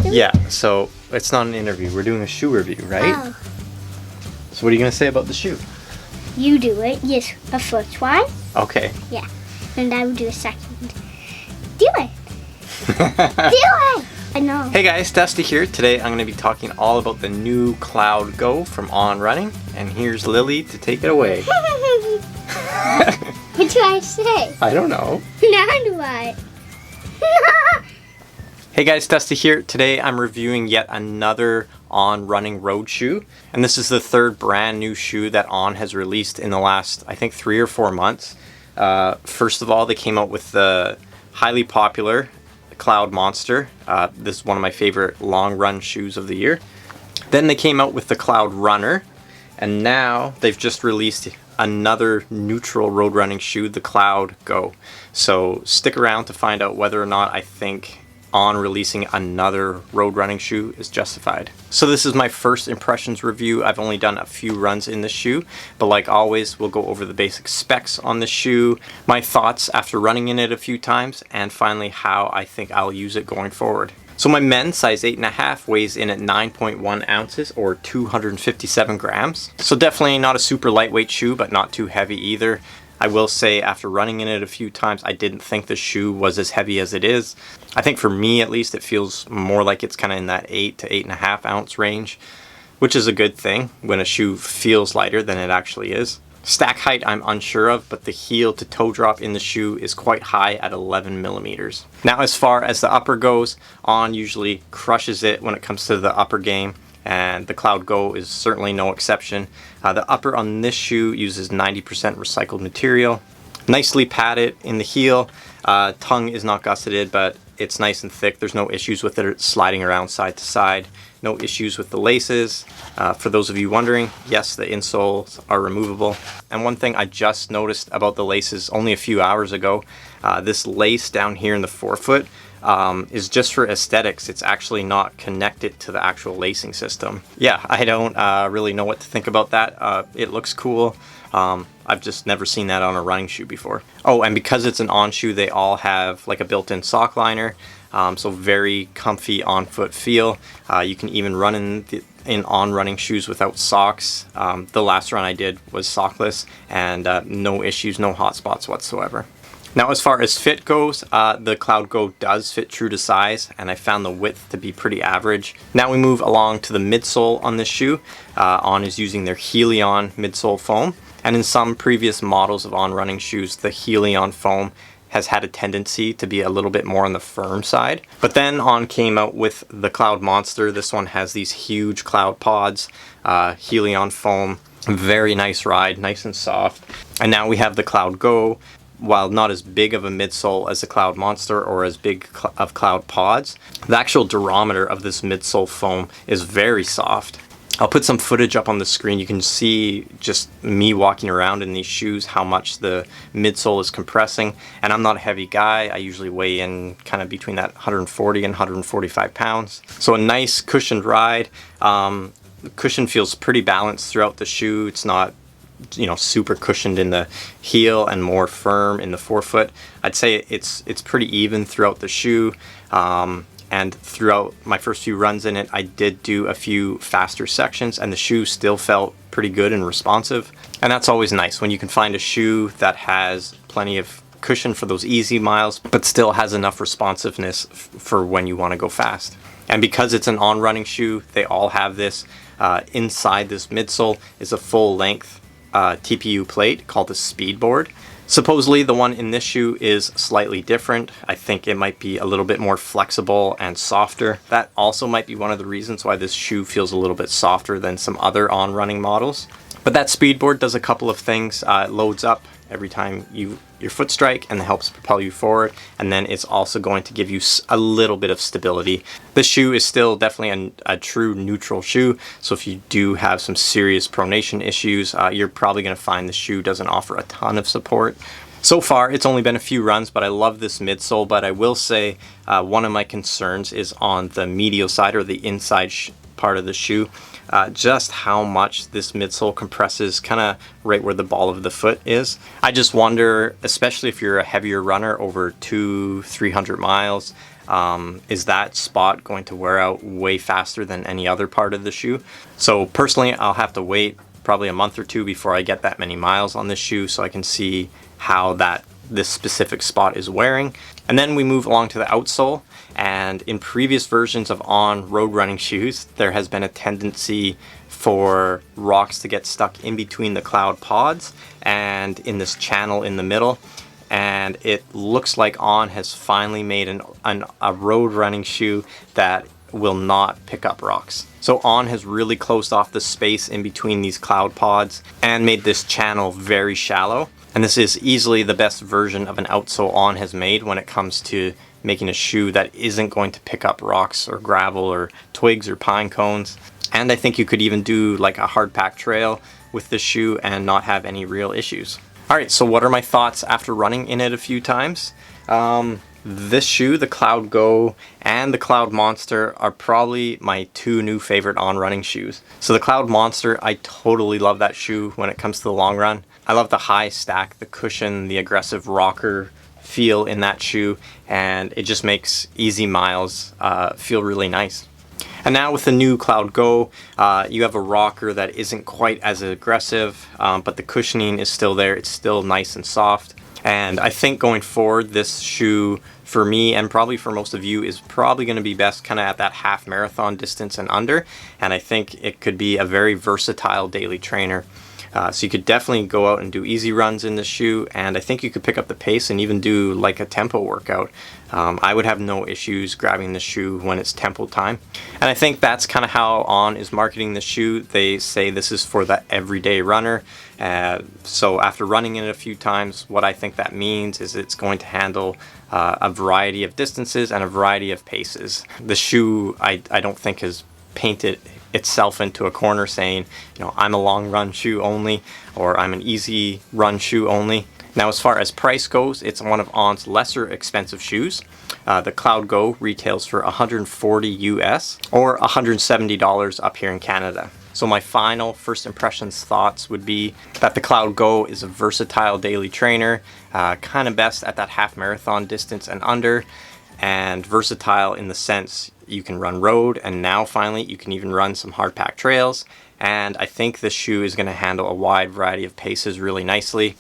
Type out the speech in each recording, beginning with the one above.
Yeah, so it's not an interview. We're doing a shoe review, right? Oh. So what are you going to say about the shoe? You do it. Yes, a first one. Okay. Yeah. And I will do a second. Do it. Do it. I know. Hey guys, Dusty here. Today I'm going to be talking all about the new Cloudgo from On Running. And here's Lily to take it away. What do I say? I don't know. Now do I. Hey guys, Dusty here. Today I'm reviewing yet another On Running road shoe. And this is the third brand new shoe that On has released in the last, I think, 3 or 4 months. First of all, they came out with the highly popular Cloud Monster. This is one of my favorite long run shoes of the year. Then they came out with the Cloud Runner. And now they've just released another neutral road running shoe, the Cloudgo. So stick around to find out whether or not I think On releasing another road running shoe is justified. So this is my first impressions review. I've only done a few runs in the shoe, but like always, we'll go over the basic specs on the shoe, my thoughts after running in it a few times, and finally how I think I'll use it going forward. So my men's size 8.5 weighs in at 9.1 ounces or 257 grams. So definitely not a super lightweight shoe, but not too heavy either. I will say after running in it a few times, I didn't think the shoe was as heavy as it is. I think for me at least, it feels more like it's kind of in that 8 to 8.5 ounce range, which is a good thing when a shoe feels lighter than it actually is. Stack height I'm unsure of, but the heel to toe drop in the shoe is quite high at 11 millimeters. Now as far as the upper goes, On usually crushes it when it comes to the upper game, and the Cloudgo is certainly no exception. The upper on this shoe uses 90% recycled material. Nicely padded in the heel. Tongue is not gusseted, but it's nice and thick. There's no issues with it sliding around side to side. No issues with the laces. For those of you wondering, yes, the insoles are removable. And one thing I just noticed about the laces only a few hours ago, this lace down here in the forefoot is just for aesthetics. It's actually not connected to the actual lacing system. Yeah, I don't really know what to think about that. It looks cool. I've just never seen that on a running shoe before. Oh, and because it's an On shoe, they all have like a built-in sock liner. So very comfy on-foot feel. You can even run in On running shoes without socks. The last run I did was sockless, and no issues, no hot spots whatsoever. Now as far as fit goes, the Cloudgo does fit true to size, and I found the width to be pretty average. Now we move along to the midsole on this shoe. On is using their Helion midsole foam, and in some previous models of On running shoes, the Helion foam has had a tendency to be a little bit more on the firm side. But then On came out with the Cloud Monster. This one has these huge cloud pods, Helion foam, very nice ride, nice and soft. And now we have the Cloudgo. While not as big of a midsole as the Cloud Monster or as big of cloud pods, the actual durometer of this midsole foam is very soft. I'll put some footage up on the screen. You can see just me walking around in these shoes how much the midsole is compressing. And I'm not a heavy guy. I usually weigh in kind of between that 140 and 145 pounds. So a nice cushioned ride. The cushion feels pretty balanced throughout the shoe. It's not, you know, super cushioned in the heel and more firm in the forefoot. I'd say it's pretty even throughout the shoe. And throughout my first few runs in it, I did do a few faster sections, and the shoe still felt pretty good and responsive. And that's always nice when you can find a shoe that has plenty of cushion for those easy miles, but still has enough responsiveness for when you want to go fast. And because it's an On running shoe, they all have this. Inside this midsole is a full length TPU plate called the Speedboard. Supposedly the one in this shoe is slightly different. I think it might be a little bit more flexible and softer. That also might be one of the reasons why this shoe feels a little bit softer than some other On running models. But that Speedboard does a couple of things. It loads up every time your foot strike and helps propel you forward, and then it's also going to give you a little bit of stability. This shoe is still definitely a true neutral shoe, so if you do have some serious pronation issues, you're probably going to find the shoe doesn't offer a ton of support. So far, it's only been a few runs, but I love this midsole. But I will say one of my concerns is on the medial side, or the inside part of the shoe. Just how much this midsole compresses kind of right where the ball of the foot is. I just wonder, especially if you're a heavier runner over 200-300 miles, is that spot going to wear out way faster than any other part of the shoe? So personally, I'll have to wait probably a month or two before I get that many miles on this shoe so I can see how this specific spot is wearing. And then we move along to the outsole. And in previous versions of On road running shoes, there has been a tendency for rocks to get stuck in between the cloud pods and in this channel in the middle. And it looks like On has finally made a road running shoe that will not pick up rocks. So On has really closed off the space in between these cloud pods and made this channel very shallow. And this is easily the best version of an outsole On has made when it comes to making a shoe that isn't going to pick up rocks or gravel or twigs or pine cones. And I think you could even do like a hard pack trail with this shoe and not have any real issues. All right, so what are my thoughts after running in it a few times? This shoe, the Cloudgo and the Cloud Monster, are probably my two new favorite On running shoes. So the Cloud Monster, I totally love that shoe when it comes to the long run. I love the high stack, the cushion, the aggressive rocker feel in that shoe, and it just makes easy miles feel really nice. And now with the new Cloudgo, you have a rocker that isn't quite as aggressive, but the cushioning is still there. It's still nice and soft. And I think going forward, this shoe for me and probably for most of you is probably going to be best kind of at that half marathon distance and under. And I think it could be a very versatile daily trainer. So you could definitely go out and do easy runs in this shoe, and I think you could pick up the pace and even do like a tempo workout. I would have no issues grabbing the shoe when it's tempo time. And I think that's kind of how On is marketing the shoe. They say this is for the everyday runner. So after running in it a few times, what I think that means is it's going to handle a variety of distances and a variety of paces. The shoe I don't think has painted itself into a corner saying, you know, I'm a long run shoe only, or I'm an easy run shoe only. Now, as far as price goes, it's one of On's lesser expensive shoes. The Cloudgo retails for $140 US or $170 up here in Canada. So my final first impressions thoughts would be that the Cloudgo is a versatile daily trainer, kind of best at that half marathon distance and under, and versatile in the sense you can run road, and now finally you can even run some hard pack trails. And I think this shoe is going to handle a wide variety of paces really nicely.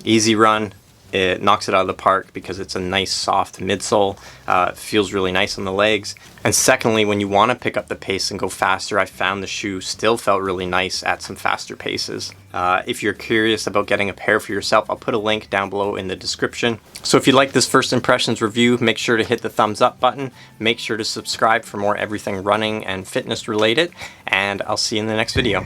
Easy run, it knocks it out of the park because it's a nice soft midsole. It feels really nice on the legs. And secondly, when you want to pick up the pace and go faster, I found the shoe still felt really nice at some faster paces. If you're curious about getting a pair for yourself, I'll put a link down below in the description. So if you like this first impressions review, make sure to hit the thumbs up button. Make sure to subscribe for more everything running and fitness related, and I'll see you in the next video.